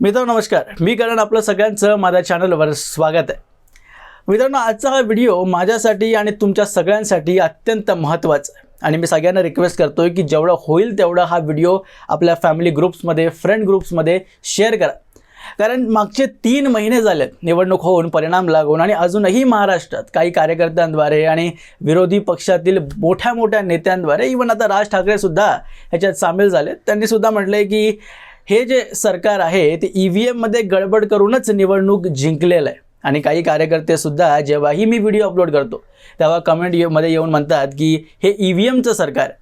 मित्रांनो नमस्कार, मी करण आपलं सगळ्यांचं माझ्या चॅनलवर स्वागत आहे. मित्रांनो आजचा हा व्हिडिओ माझ्यासाठी आणि तुमच्या सगळ्यांसाठी अत्यंत महत्त्वाचा आहे आणि मी सगळ्यांना रिक्वेस्ट करतोय की जेवढा होईल तेवढा हा व्हिडिओ आपल्या फॅमिली ग्रुप्समध्ये फ्रेंड ग्रुप्समध्ये शेअर करा. कारण मागचे 3 महिने झालेत निवडणूक होऊन परिणाम लागून आणि अजूनही महाराष्ट्रात काही कार्यकर्त्यांद्वारे आणि विरोधी पक्षातील मोठ्या मोठ्या नेत्यांद्वारे इव्हन आता राज ठाकरेसुद्धा ह्याच्यात सामील झालेत. त्यांनीसुद्धा म्हटलं आहे की हे जे सरकार आहे ते EVMमध्ये गडबड करूनच निवडणूक जिंकलेलं आहे. आणि काही कार्यकर्तेसुद्धा जेव्हाही मी व्हिडिओ अपलोड करतो तेव्हा कमेंटमध्ये येऊन म्हणतात की हे EVMचं सरकार आहे.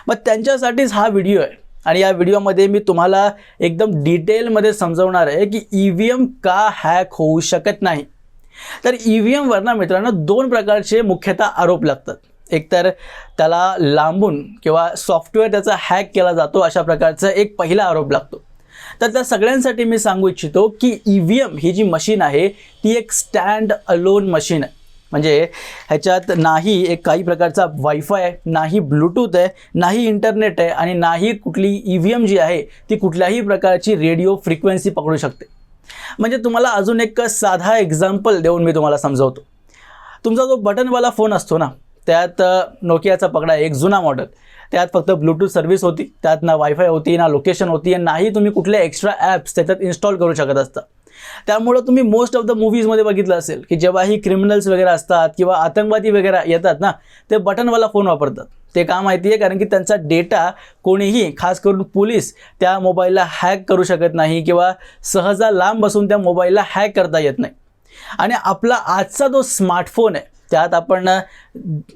मग त्यांच्यासाठीच हा व्हिडिओ आहे आणि या व्हिडिओमध्ये मी तुम्हाला एकदम डिटेलमध्ये समजवणार आहे की EVM का हॅक होऊ शकत नाही. तर EVMवर ना मित्रांनो 2 प्रकारचे मुख्यतः आरोप लागतात. एक तर त्याला लांबून किंवा सॉफ्टवेअर त्याचा हॅक केला जातो अशा प्रकारचा एक पहिला आरोप लागतो. तर त्या सगळ्यांसाठी मी सांगू इच्छितो की EVM ही जी मशीन आहे ती एक स्टँड अलोन मशीन आहे. म्हणजे ह्याच्यात नाही एक काही प्रकारचा वायफाय आहे, नाही ब्लूटूथ आहे, नाही इंटरनेट आहे आणि नाही कुठली EVM जी आहे ती कुठल्याही प्रकारची रेडिओ फ्रिक्वेन्सी पकडू शकते. म्हणजे तुम्हाला अजून एक साधा एक्झाम्पल देऊन मी तुम्हाला समजवतो. तुमचा जो बटनवाला फोन असतो ना त्यात नोकियाचा पकडा एक जुना मॉडेल, त्यात फक्त ब्लूटूथ सर्व्हिस होती, त्यात ना वायफाय होती ना लोकेशन होती आणि नाही तुम्ही कुठले एक्स्ट्रा ॲप्स त्याच्यात इन्स्टॉल करू शकत असता. त्यामुळं तुम्ही मोस्ट ऑफ द मूव्हीजमध्ये बघितलं असेल की जेव्हाही क्रिमिनल्स वगैरे असतात किंवा आतंकवादी वगैरे येतात ना ते बटनवाला फोन वापरतात. ते का माहिती आहे? कारण की त्यांचा डेटा कोणीही खास करून पोलीस त्या मोबाईलला हॅक करू शकत नाही किंवा सहजा लांब बसून त्या मोबाईलला हॅक करता येत नाही. आणि आपला आजचा जो स्मार्टफोन आहे त्यात आपण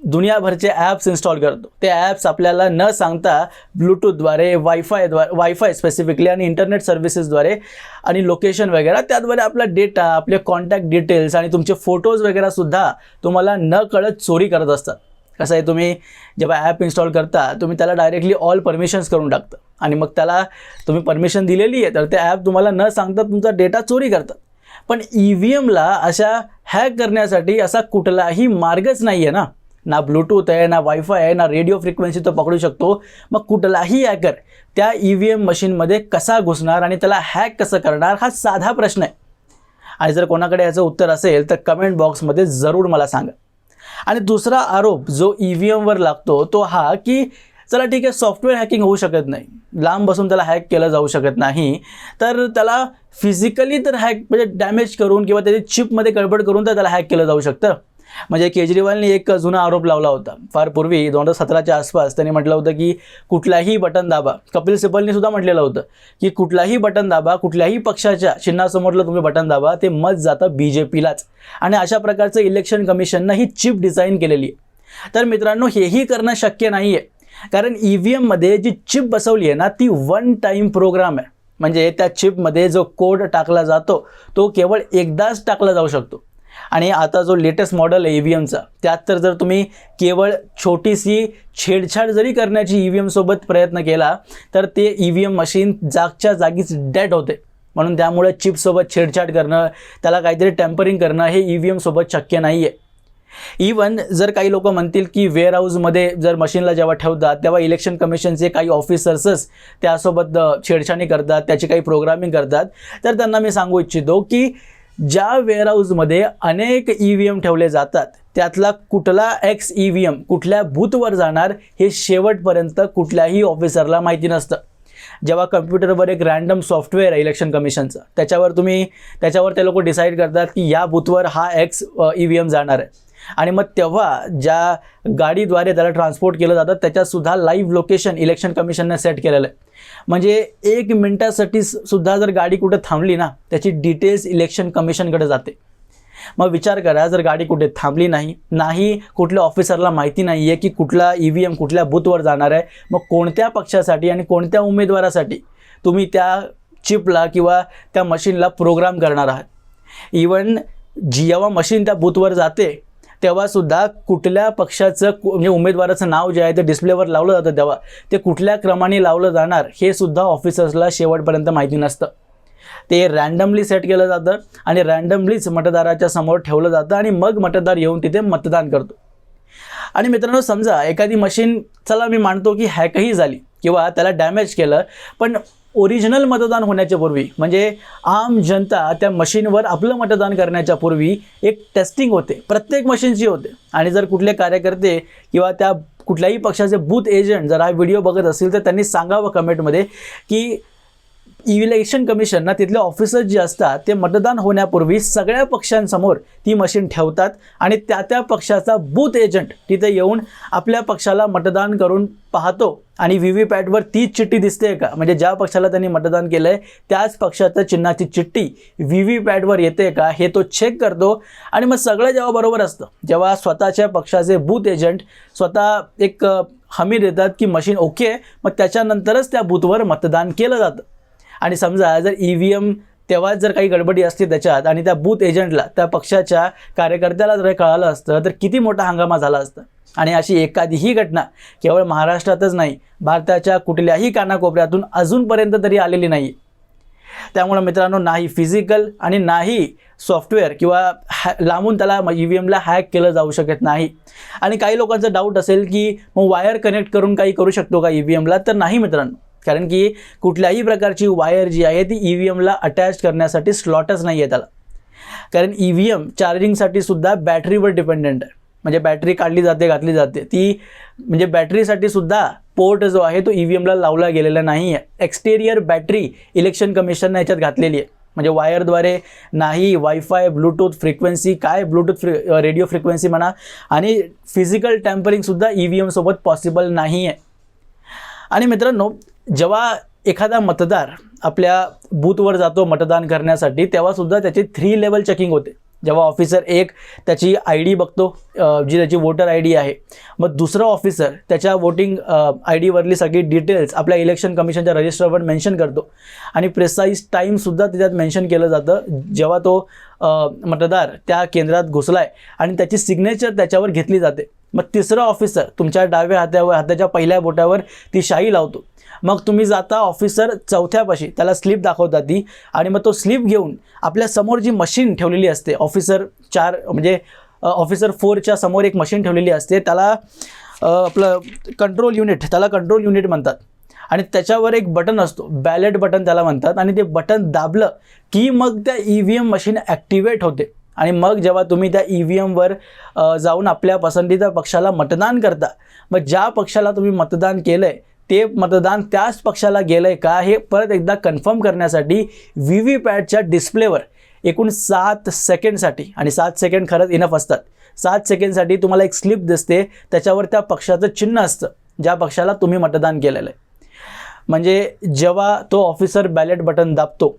दुनियाभरचे ॲप्स इन्स्टॉल करतो. ते ॲप्स आपल्याला न सांगता ब्लूटूथद्वारे वायफाय स्पेसिफिकली आणि इंटरनेट सर्व्हिसेसद्वारे आणि लोकेशन वगैरे त्याद्वारे आपला डेटा, आपले कॉन्टॅक्ट डिटेल्स आणि तुमचे फोटोज वगैरेसुद्धा तुम्हाला न कळत चोरी करत असतात. कसं आहे, तुम्ही जेव्हा ॲप इन्स्टॉल करता तुम्ही त्याला डायरेक्टली ऑल परमिशन्स करून टाकता आणि मग त्याला तुम्ही परमिशन दिलेली आहे तर ते ॲप तुम्हाला न सांगता तुमचा डेटा चोरी करतात. पण EVMला अशा हॅक करण्यासाठी असा कुठलाही मार्गच नाही आहे ना. ना ब्लूटूथ आहे, ना वायफाय आहे, ना रेडिओ फ्रिक्वेन्सी तो पकडू शकतो. मग कुठलाही हॅकर त्या EVM मशीनमध्ये कसा घुसणार आणि त्याला हॅक कसं करणार हा साधा प्रश्न आहे. आणि जर कोणाकडे याचं उत्तर असेल तर कमेंट बॉक्समध्ये जरूर मला सांगा. आणि दुसरा आरोप जो EVMवर लागतो तो हा की चला ठीक आहे, सॉफ्टवेअर हॅकिंग होऊ शकत नाही, लांब बसून त्याला हॅक केलं जाऊ शकत नाही, तर त्याला फिजिकली तर हॅक म्हणजे डॅमेज करून किंवा त्याची चिपमध्ये गडबड करून तर त्याला हॅक केलं जाऊ शकतं. म्हणजे केजरीवालने एक जुना आरोप लावला होता फार पूर्वी 2017च्या आसपास. त्यांनी म्हटलं होतं की कुठलाही बटन दाबा. कपिल सिब्बलने सुद्धा म्हटलेलं होतं की कुठलाही बटन दाबा, कुठल्याही पक्षाच्या चिन्हासमोरलं तुम्ही बटन दाबा ते मत जातं BJPलाच. आणि अशा प्रकारचं इलेक्शन कमिशननं ही चिप डिझाईन केलेली आहे. तर मित्रांनो हेही करणं शक्य नाही आहे. कारण EVMमध्ये जी चिप बसवली आहे ना ती 1 टाईम प्रोग्राम आहे. म्हणजे त्या चिपमध्ये जो कोड टाकला जातो तो केवळ एकदाच टाकला जाऊ शकतो. आणि आता जो लेटेस्ट मॉडेल आहे EVMचा त्यात तर जर तुम्ही केवळ छोटीशी छेडछाड जरी करण्याची EVMसोबत प्रयत्न केला तर ते EVM मशीन जागच्या जागीच डेड होते. म्हणून त्यामुळे चिपसोबत छेडछाड करणं, त्याला काहीतरी टॅम्परिंग करणं हे EVMसोबत शक्य नाही आहे. इवन जर काही लोक म्हणतील की वेअरहाऊसमध्ये जर मशीनला जेव्हा ठेवतात तेव्हा इलेक्शन कमिशनचे काही ऑफिसर्सच त्यासोबत छेडछाणी करतात, त्याची काही प्रोग्रामिंग करतात, तर त्यांना मी सांगू इच्छितो की ज्या वेअरहाऊसमध्ये अनेक EVM ठेवले जातात त्यातला कुठला EVM कुठल्या बूथवर जाणार हे शेवटपर्यंत कुठल्याही ऑफिसरला माहिती नसतं. जेव्हा कम्प्युटरवर एक रँडम सॉफ्टवेअर आहे इलेक्शन कमिशनचं त्याच्यावर ते लोक डिसाईड करतात की या बूथवर हा EVM जाणार आहे. आणि मग तेव्हा ज्या गाडीद्वारे त्याला ट्रान्सपोर्ट केलं जातं त्याच्यातसुद्धा लाईव्ह लोकेशन इलेक्शन कमिशनने सेट केलेलं आहे. म्हणजे 1 मिनिटासाठी सुद्धा जर गाडी कुठे थांबली ना त्याची डिटेल्स इलेक्शन कमिशनकडे जाते. मग विचार करा, जर गाडी कुठे थांबली नाही कुठल्या ऑफिसरला माहिती नाही आहे की कुठला EVM कुठल्या बूथवर जाणार आहे, मग कोणत्या पक्षासाठी आणि कोणत्या उमेदवारासाठी तुम्ही त्या चिपला किंवा त्या मशीनला प्रोग्राम करणार आहात. इवन जेव्हा मशीन त्या बूथवर जाते तेव्हासुद्धा कुठल्या पक्षाचं म्हणजे उमेदवाराचं नाव जे आहे ते डिस्प्लेवर लावलं जातं तेव्हा ते कुठल्या क्रमाने लावलं जाणार हे सुद्धा ऑफिसर्सला शेवटपर्यंत माहिती नसतं. ते रँडमली सेट केलं जातं आणि रँडमलीच मतदाराच्या समोर ठेवलं जातं आणि मग मतदार येऊन तिथे मतदान करतो. आणि मित्रांनो समजा एखादी मशीन चला मी मानतो की हॅकही झाली किंवा त्याला डॅमेज केलं, पण ओरिजिनल मतदान होण्याच्या पूर्वी, म्हणजे आम जनता त्या मशीनवर आपलं मतदान करण्याच्या पूर्वी एक टेस्टिंग होते, प्रत्येक मशीनची होते. आणि जर कुठले कार्यकर्ते किंवा त्या कुठल्याही पक्षाचे बूथ एजंट जर हा व्हिडिओ बघत असतील तर त्यांनी सांगावं कमेंटमध्ये की इलेक्शन कमिशन ना तिथले ऑफिसर्स जे असतात ते मतदान होण्यापूर्वी सगळ्या पक्षांसमोर ती मशीन ठेवतात आणि त्या पक्षाचा बूथ एजंट तिथे येऊन आपल्या पक्षाला मतदान करून पाहतो आणि व्हीव्हीपॅटवर तीच चिठ्ठी दिसते का, म्हणजे ज्या पक्षाला त्यांनी मतदान केलं आहे त्याच पक्षाच्या चिन्हाची चिठ्ठी व्हीव्हीपॅटवर येते का हे तो चेक करतो. आणि मग सगळं जेव्हा बरोबर असतं, जेव्हा स्वतःच्या पक्षाचे बूथ एजंट स्वतः एक हमी देतात की मशीन ओके, मग त्याच्यानंतरच त्या बूथवर मतदान केलं जातं. आणि समजा जर EVM तेव्हाच जर काही गडबडी असते त्याच्यात आणि त्या बूथ एजंटला, त्या पक्षाच्या कार्यकर्त्याला जर कळालं असतं तर किती मोठा हंगामा झाला असता. आणि अशी एखादीही घटना केवळ महाराष्ट्रातच नाही, भारताच्या कुठल्याही कानाकोपऱ्यातून अजूनपर्यंत तरी आलेली नाही. त्यामुळे मित्रांनो, नाही फिजिकल आणि नाही सॉफ्टवेअर किंवा लांबून त्याला EVMला हॅक केलं जाऊ शकत नाही. आणि काही लोकांचा डाऊट असेल की मग वायर कनेक्ट करून काही करू शकतो का EVMला, तर नाही मित्रांनो, कारण की कुठल्याही प्रकारची वायर जी आहे ती EVMला अटॅच करण्यासाठी स्लॉटच नाही आहे त्याला. कारण EVM चार्जिंगसाठी सुद्धा बॅटरीवर डिपेंडेंट आहे, म्हणजे बॅटरी काढली जाते घातली जाते ती, म्हणजे बॅटरीसाठी सुद्धा पोर्ट जो आहे तो EVMला लावला गेलेला नाही आहे. एक्सटेरियर बॅटरी इलेक्शन कमिशनने याच्यात घातलेली आहे, म्हणजे वायरद्वारे नाही. वायफाय, ब्लूटूथ फ्रिक्वेन्सी, काय ब्लूटूथ रेडिओ फ्रिक्वेन्सी म्हणा, आणि फिजिकल टॅम्परिंगसुद्धा EVM सोबत पॉसिबल नाही आहे. आणि मित्रांनो, जेव्हा एखादा मतदार आपल्या बूथवर जातो मतदान करण्यासाठी तेव्हासुद्धा त्याची 3 लेवल चेकिंग होते. जेव्हा ऑफिसर एक त्याची ID बघतो, जी त्याची वोटर ID आहे, मग दुसरा ऑफिसर त्याच्या वोटिंग IDवरली सगळी डिटेल्स आपल्या इलेक्शन कमिशनच्या रजिस्टरवर मेन्शन करतो आणि प्रिसाईज टाईमसुद्धा त्याच्यात मेन्शन केलं जातं जेव्हा तो मतदार त्या केंद्रात घुसला आहे आणि त्याची सिग्नेचर त्याच्यावर घेतली जाते. मग तिसरा ऑफिसर तुमच्या डाव्या हाताच्या पहिल्या बोटावर ती शाई लावतो. मग तुम्ही जाता ऑफिसर चौथ्यापाशी, त्याला स्लिप दाखवतात ती, आणि मग तो स्लिप घेऊन आपल्या समोर जी मशीन ठेवलेली असते, ऑफिसर 4 म्हणजे ऑफिसर 4च्या समोर एक मशीन ठेवलेली असते, त्याला आपलं कंट्रोल युनिट म्हणतात. आणि त्याच्यावर एक बटन असतो, बॅलेट बटन त्याला म्हणतात, आणि ते बटन दाबलं की मग त्या EVM मशीन ॲक्टिवेट होते. आणि मग जेव्हा तुम्ही त्या EVMवर जाऊन आपल्या पसंतीच्या पक्षाला मतदान करता, मग ज्या पक्षाला तुम्ही मतदान केलं आहे ते मतदान त्याच पक्षाला गेलं आहे का हे परत एकदा कन्फर्म करण्यासाठी व्हीव्हीपॅटच्या डिस्प्लेवर एकूण 7 सेकंडसाठी, आणि 7 सेकंड खरंच इनफ असतात, 7 सेकंडसाठी तुम्हाला एक स्लिप दिसते, त्याच्यावर त्या पक्षाचं चिन्ह असतं ज्या पक्षाला तुम्ही मतदान केलेलं आहे. म्हणजे जेव्हा तो ऑफिसर बॅलेट बटन दाबतो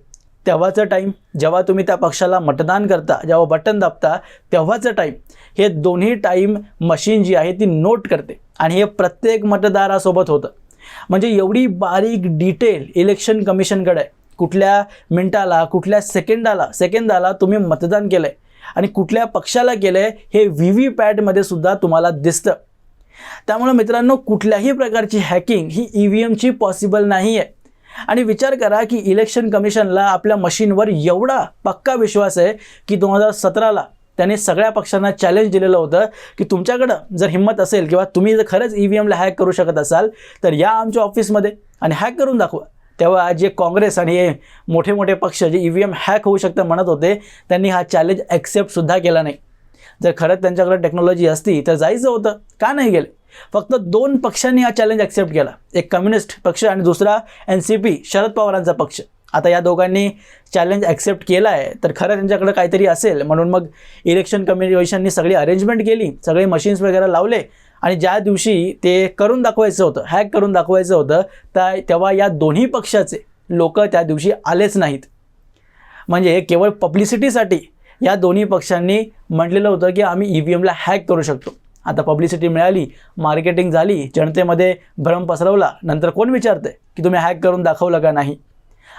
तेव्हाचं टाईम, जेव्हा तुम्ही त्या पक्षाला मतदान करता जेव्हा बटन दाबता तेव्हाचं टाईम, हे दोन्ही टाईम मशीन जी आहे ती नोट करते. आणि हे प्रत्येक मतदारासोबत होतं. म्हणजे एवढी बारीक डिटेल इलेक्शन कमिशनकडे आहे. कुठल्या मिनिटाला, कुठल्या सेकंदाला तुम्ही मतदान केलं आहे आणि कुठल्या पक्षाला केलं आहे हे व्हीव्हीपॅटमध्ये सुद्धा तुम्हाला दिसतं. त्यामुळे मित्रांनो, कुठल्याही प्रकारची हॅकिंग ही EVMची पॉसिबल नाही आहे. आणि विचार करा की इलेक्शन कमिशनला आपल्या मशीनवर एवढा पक्का विश्वास आहे की 2017ला त्याने सगळ्या पक्षांना चॅलेंज दिलेलं होतं की तुमच्याकडं जर हिंमत असेल किंवा तुम्ही जर खरंच EVMला हॅक करू शकत असाल तर या आमच्या ऑफिसमध्ये आणि हॅक करून दाखवा. तेव्हा जे काँग्रेस आणि हे मोठे मोठे पक्ष जे EVM हॅक होऊ शकतं म्हणत होते, त्यांनी हा चॅलेंज ॲक्सेप्टसुद्धा केला नाही. जर खरंच त्यांच्याकडे टेक्नॉलॉजी असती तर जायचं होतं, का नाही गेले? फक्त 2 पक्षांनी हा चॅलेंज ॲक्सेप्ट केला, एक कम्युनिस्ट पक्ष आणि दुसरा NCP शरद पवारांचा पक्ष. आता या दोघांनी चॅलेंज ॲक्सेप्ट केला आहे तर खरं त्यांच्याकडे काहीतरी असेल, म्हणून मग इलेक्शन कमिशननी सगळी अरेंजमेंट केली, सगळे मशीन्स वगैरे लावले, आणि ज्या दिवशी ते करून दाखवायचं होतं, हॅक करून दाखवायचं होतं, तेव्हा या दोन्ही पक्षाचे लोक त्या दिवशी आलेच नाहीत. म्हणजे केवळ पब्लिसिटीसाठी या दोन्ही पक्षांनी म्हटलेलं होतं की आम्ही EVMला हॅक करू शकतो. आता पब्लिसिटी मिळाली, मार्केटिंग झाली, जनतेमध्ये भ्रम पसरवला, नंतर कोण विचारतंय की तुम्ही हॅक करून दाखवलं का नाही?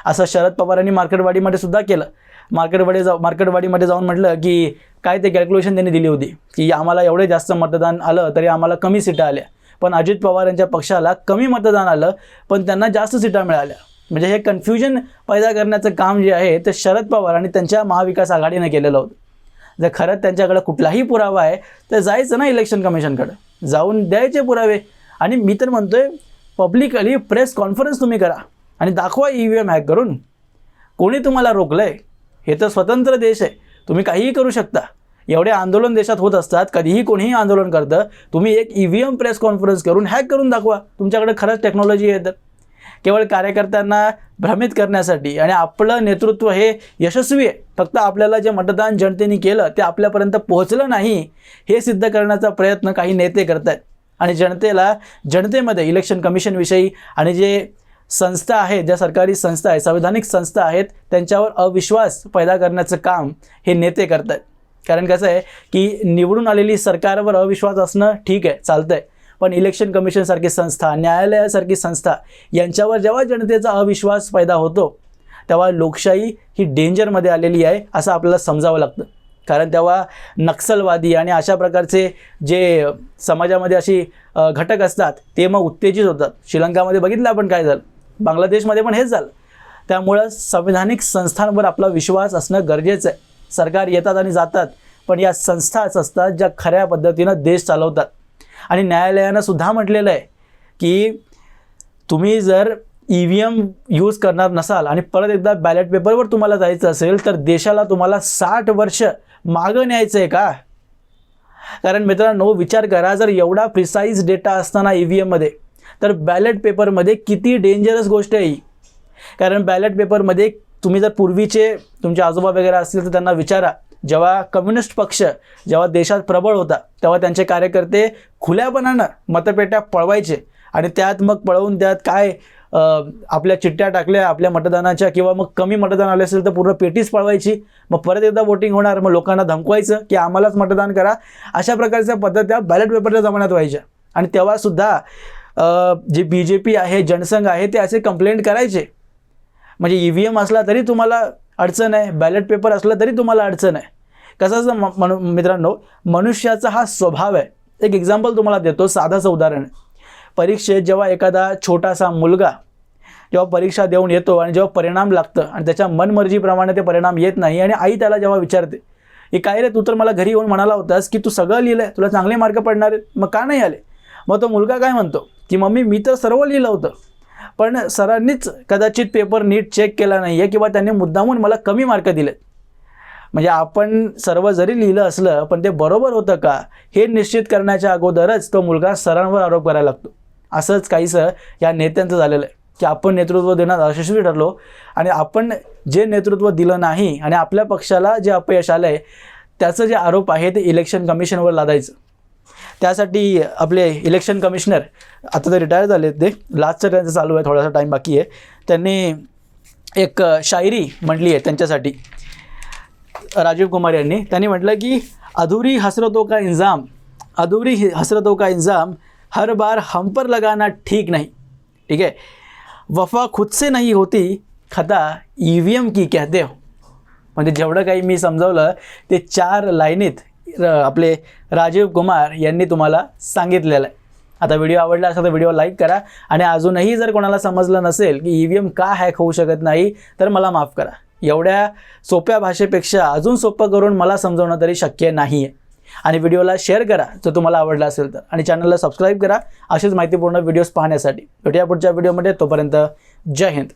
असं शरद पवारांनी मार्केटवाडीमध्ये सुद्धा केलं. मार्केटवाडीमध्ये जाऊन म्हटलं की काय ते कॅल्क्युलेशन त्यांनी दिली होती की आम्हाला एवढे जास्त मतदान आलं तरी आम्हाला कमी सीटा आल्या, पण अजित पवार यांच्या पक्षाला कमी मतदान आलं पण त्यांना जास्त सीटा मिळाल्या. म्हणजे हे कन्फ्युजन पैदा करण्याचं काम जे आहे ते शरद पवार आणि त्यांच्या महाविकास आघाडीने केलेलं होतं. जर खरंच त्यांच्याकडे कुठलाही पुरावा आहे तर जायचं ना इलेक्शन कमिशनकडे, जाऊन द्यायचे पुरावे. आणि मी तर म्हणतोय पब्लिकली प्रेस कॉन्फरन्स तुम्ही करा, आणि दाखवा EVM हॅक करून. कोणी तुम्हाला रोखलं आहे? हे तर स्वतंत्र देश आहे, तुम्ही काहीही करू शकता. एवढे आंदोलन देशात होत असतात, कधीही कोणीही आंदोलन करतं, तुम्ही एक EVM प्रेस कॉन्फरन्स करून हॅक करून दाखवा. तुमच्याकडे खरंच टेक्नॉलॉजी आहे तर. केवळ कार्यकर्त्यांना भ्रमित करण्यासाठी. आणि आपलं नेतृत्व हे यशस्वी आहे, फक्त आपल्याला जे मतदान जनतेने केलं ते आपल्यापर्यंत पोहोचलं नाही हे सिद्ध करण्याचा प्रयत्न काही नेते करत आहेत. आणि जनतेमध्ये इलेक्शन कमिशनविषयी आणि जे संस्था आहेत, ज्या सरकारी संस्था आहेत, संविधानिक संस्था आहेत, त्यांच्यावर अविश्वास पैदा करण्याचं काम हे नेते करत आहेत. कारण कसं आहे की निवडून आलेली सरकारवर अविश्वास असणं ठीक आहे, चालतं आहे, पण इलेक्शन कमिशनसारखी संस्था, न्यायालयासारखी संस्था यांच्यावर जेव्हा जनतेचा अविश्वास पैदा होतो तेव्हा लोकशाही ही डेंजरमध्ये आलेली आहे असं आपल्याला समजावं लागतं. कारण तेव्हा नक्षलवादी आणि अशा प्रकारचे जे समाजामध्ये अशी घटक असतात ते मग उत्तेजित होतात. श्रीलंकामध्ये बघितलं आपण काय झालं, बांगलादेशमध्ये पण हेच झालं. त्यामुळं संविधानिक संस्थांवर आपला विश्वास असणं गरजेचं आहे. सरकार येतात आणि जातात, पण या संस्थाच असतात ज्या खऱ्या पद्धतीनं देश चालवतात. आणि न्यायालयानं सुद्धा म्हटलेलं आहे की तुम्ही जर EVM यूज करणार नसाल आणि परत एकदा बॅलेट पेपरवर तुम्हाला जायचं असेल तर देशाला तुम्हाला 60 वर्ष मागं न्यायचं आहे का? कारण मित्रांनो, विचार करा, जर एवढा प्रिसाईज डेटा असताना EVMमध्ये तर बॅलेट पेपरमध्ये किती डेंजरस गोष्ट आहे ही. कारण बॅलेट पेपरमध्ये तुम्ही जर पूर्वीचे तुमचे आजोबा वगैरे असतील तर त्यांना विचारा, जेव्हा कम्युनिस्ट पक्ष जेव्हा देशात प्रबळ होता तेव्हा त्यांचे कार्यकर्ते खुल्यापणानं मतपेट्या पळवायचे आणि त्यात मग पळवून त्यात काय आपल्या चिठ्ठ्या टाकल्या आपल्या मतदानाच्या, किंवा मग कमी मतदान आले असेल तर पूर्ण पेटीच पळवायची. मग परत एकदा वोटिंग होणार, मग लोकांना धमकवायचं की आम्हालाच मतदान करा. अशा प्रकारच्या पद्धत्या बॅलेट पेपरच्या जमान्यात व्हायच्या. आणि तेव्हासुद्धा जे BJP आहे, जनसंघ आहे, ते असे कंप्लेंट करायचे. म्हणजे EVM असला तरी तुम्हाला अडचण आहे, बॅलेट पेपर असला तरी तुम्हाला अडचण आहे. कसं मित्रांनो, मनुष्याचा हा स्वभाव आहे. एक एक्झाम्पल तुम्हाला देतो, साधंसं उदाहरण. परीक्षेत जेव्हा एखादा छोटासा मुलगा जेव्हा परीक्षा देऊन येतो आणि जेव्हा परिणाम लागतं आणि त्याच्या मनमर्जीप्रमाणे ते परिणाम येत नाही आणि आई त्याला जेव्हा विचारते की काय रे, तू तर मला घरी येऊन म्हणाला होतास की तू सगळं लिहिलं आहे, तुला चांगले मार्क पडणार आहेत, मग का नाही आले? मग तो मुलगा काय म्हणतो की मम्मी, मी तर सर्व लिहिलं होतं, पण सरांनीच कदाचित पेपर नीट चेक केला नाही आहे किंवा त्यांनी मुद्दामून मला कमी मार्क दिलेत. म्हणजे आपण सर्व जरी लिहिलं असलं पण ते बरोबर होतं का हे निश्चित करण्याच्या अगोदरच तो मुलगा सरांवर आरोप करायला लागतो. असंच काहीसं या नेत्यांचं झालेलं आहे की आपण नेतृत्व देण्यात यशस्वी ठरलो आणि आपण जे नेतृत्व दिलं नाही आणि आपल्या पक्षाला जे अपयश आलं आहे त्याचं जे आरोप आहे ते इलेक्शन कमिशनवर लादायचं. त्यासाठी आपले इलेक्शन कमिशनर आता ते रिटायर झाले, ते लास्टचं त्यांचं चालू आहे, थोडासा टाईम बाकी आहे. त्यांनी एक शायरी म्हटली आहे त्यांच्यासाठी, राजीव कुमार यांनी. त्यांनी म्हटलं की अधूरी हसरतों का इंजाम हर बार हम पर लगाना ठीक नहीं. ठीक है, वफा खुद से नहीं होती, खता EVM की कहते हो. म्हणजे जेवढं काही मी समजावलं ते 4 लाईनीत आपले राजीव कुमार यांनी तुम्हाला सांगितलेलं आहे. आता व्हिडिओ आवडला असेल तर व्हिडिओ लाईक करा आणि अजूनही जर कोणाला समजलं नसेल की EVM का हॅक होऊ शकत नाही तर मला माफ करा. एवढ्या सोप्या भाषेपेक्षा अजून सोपं करून मला समजवणं तरी शक्य नाही आहे. आणि व्हिडिओला शेअर करा जर तुम्हाला आवडला असेल तर, आणि चॅनलला सबस्क्राईब करा असेच माहितीपूर्ण व्हिडिओज पाहण्यासाठी. भेटूया पुढच्या व्हिडिओमध्ये, तोपर्यंत जय हिंद.